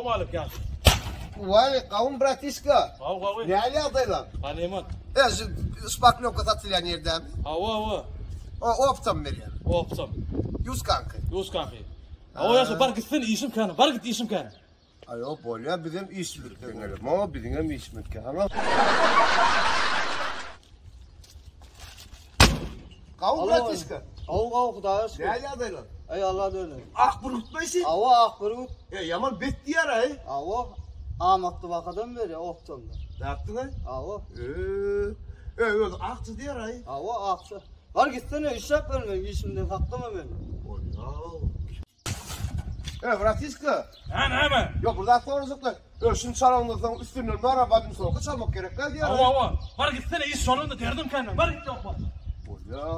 Salam aleyküm ya. Vay kavun bratiska. Hava. Nereli adaylar? Haneman. Spaklovka tatlıyan yerden mi? Hava. O optam veriyor. Optam. Yüz kanka. Yus kanka. Hava ya bar gitsin işim kanı. Bar git işim kanı. Ayo bolya bizim işlik dönelim. Ama bizim işlik kanı. Kavun bratiska. Avu Xudaya şükür. Nereli adaylar? Ey Allah döyle. Akburutmayısın. Avu Akburut. Yaman bet diyar ay. Avu Ahmetli vakadan beri optamda. Ne yaptın ay? Avu. Öyle aktı diyar ay. Avu aksa. Var gitsene iş yap vermem. İşimden hakkımı benim. Bratiska. Hemen. Yok burada soruzluklar. Ölçüm çalanlıktan üstünün arabanın soğuka çalmak gerek değil diyar ay. Hava. Bar gitsene iş sonunda derdim kanı. Bar git yapma. Bolya.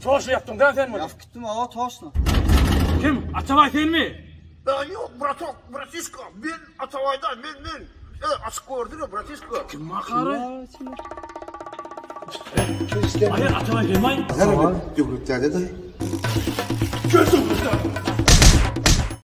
Toş yaptın da sen mi? Yap gittim avu toşla. Kim? Atavay sen mi? Yok Bratiska. Ben Atavay'dan ben. Açık gördün mü Bratiska? Kim makarı? Hayır Atavay gelmeyin. Hayır, gömleklerde de.